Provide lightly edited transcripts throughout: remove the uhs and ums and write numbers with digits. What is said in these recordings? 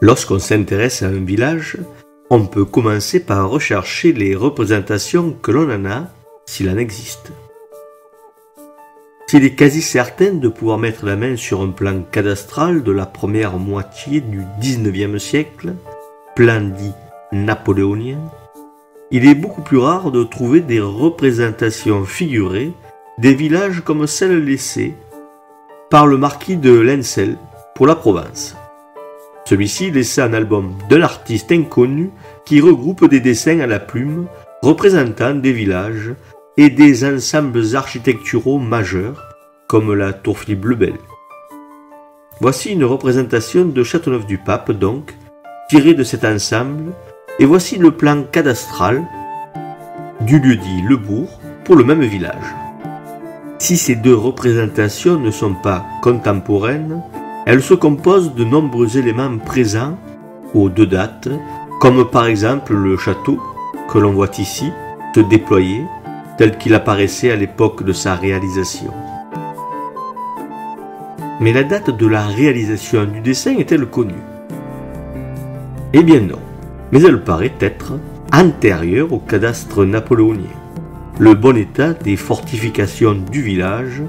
Lorsqu'on s'intéresse à un village, on peut commencer par rechercher les représentations que l'on en a, s'il en existe. S'il est quasi certain de pouvoir mettre la main sur un plan cadastral de la première moitié du XIXe siècle, plan dit napoléonien, il est beaucoup plus rare de trouver des représentations figurées des villages comme celles laissées par le marquis de Lencel pour la Provence. Celui-ci laissa un album d'un artiste inconnu qui regroupe des dessins à la plume représentant des villages et des ensembles architecturaux majeurs comme la tour Philippe le Bel. Voici une représentation de Châteauneuf-du-Pape donc, tirée de cet ensemble, et voici le plan cadastral du lieu-dit Le Bourg pour le même village. Si ces deux représentations ne sont pas contemporaines, elles se composent de nombreux éléments présents aux deux dates, comme par exemple le château que l'on voit ici se déployer tel qu'il apparaissait à l'époque de sa réalisation. Mais la date de la réalisation du dessin est-elle connue? Eh bien non, mais elle paraît être antérieure au cadastre napoléonien. Le bon état des fortifications du village,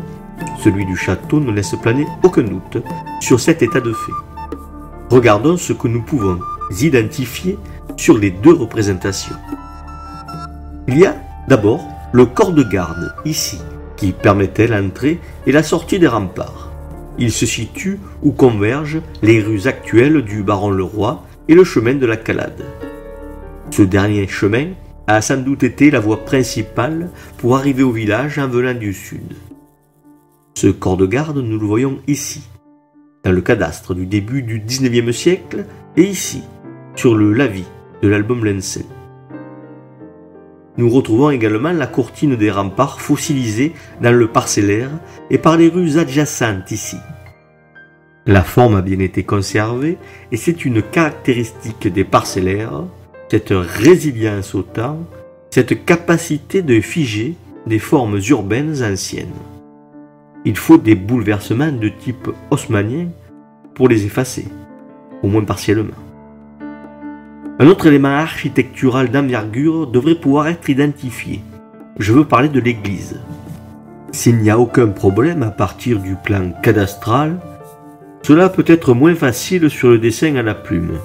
celui du château, ne laisse planer aucun doute sur cet état de fait. Regardons ce que nous pouvons identifier sur les deux représentations. Il y a d'abord le corps de garde, ici, qui permettait l'entrée et la sortie des remparts. Il se situe où convergent les rues actuelles du Baron-le-Roi et le chemin de la Calade. Ce dernier chemin a sans doute été la voie principale pour arriver au village en venant du sud. Ce corps de garde, nous le voyons ici, dans le cadastre du début du XIXe siècle, et ici, sur le lavis de l'album Lencel. Nous retrouvons également la courtine des remparts fossilisée dans le parcellaire et par les rues adjacentes ici. La forme a bien été conservée et c'est une caractéristique des parcellaires, cette résilience au temps, cette capacité de figer des formes urbaines anciennes. Il faut des bouleversements de type haussmannien pour les effacer, au moins partiellement. Un autre élément architectural d'envergure devrait pouvoir être identifié. Je veux parler de l'église. S'il n'y a aucun problème à partir du plan cadastral, cela peut être moins facile sur le dessin à la plume.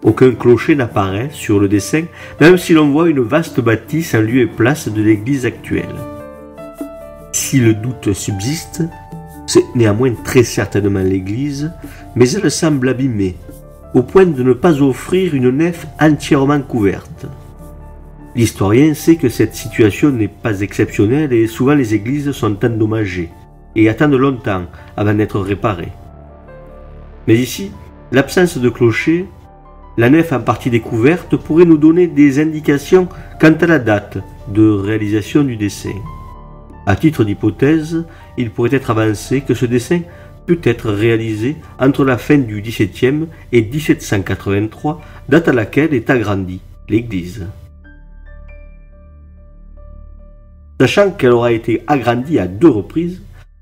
Aucun clocher n'apparaît sur le dessin, même si l'on voit une vaste bâtisse en lieu et place de l'église actuelle. Si le doute subsiste, c'est néanmoins très certainement l'église, mais elle semble abîmée, au point de ne pas offrir une nef entièrement couverte. L'historien sait que cette situation n'est pas exceptionnelle et souvent les églises sont endommagées et attendent longtemps avant d'être réparées. Mais ici, l'absence de clocher, la nef en partie découverte pourrait nous donner des indications quant à la date de réalisation du dessin. À titre d'hypothèse, il pourrait être avancé que ce dessin peut être réalisé entre la fin du XVIIe et 1783, date à laquelle est agrandie l'église. Sachant qu'elle aura été agrandie à deux reprises,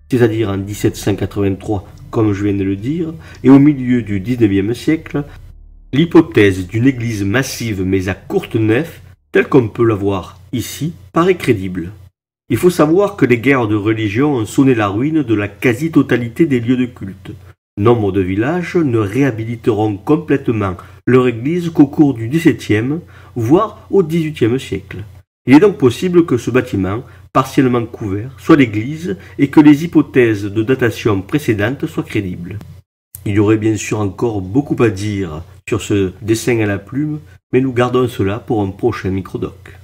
c'est-à-dire en 1783, comme je viens de le dire, et au milieu du XIXe siècle, l'hypothèse d'une église massive mais à courte nef, telle qu'on peut la voir ici, paraît crédible. Il faut savoir que les guerres de religion ont sonné la ruine de la quasi-totalité des lieux de culte. Nombre de villages ne réhabiliteront complètement leur église qu'au cours du XVIIe, voire au XVIIIe siècle. Il est donc possible que ce bâtiment, partiellement couvert, soit l'église et que les hypothèses de datation précédentes soient crédibles. Il y aurait bien sûr encore beaucoup à dire sur ce dessin à la plume, mais nous gardons cela pour un prochain microdoc.